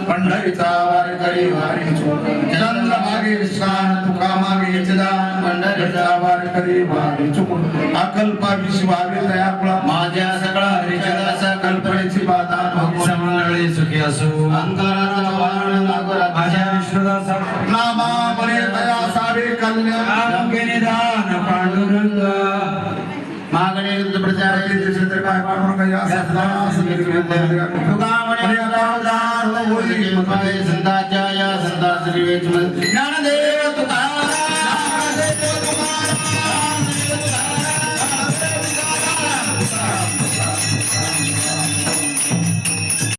पंढरीचा वारकरी वारी चंद्रभागे विश्वान तुका मागे चिदान पंढरीचा वारकरी वारी चुकून अकल्पा विश्वावे तया कुळा माझ्या सगळा हरिचंद्राचा कल्पनेची बाधा समंडळी सुखी असो अंतराचा वाण नागरा माझ्या विश्वदासा नामा बरे तया सारे कल्याण निदान पांडुरंग मागणे प्रचाराचे क्षेत्र काय पाठवून या सदास निर्विद्या तुकामणे अवतार होई संताच्या या संतास ज्ञानदेव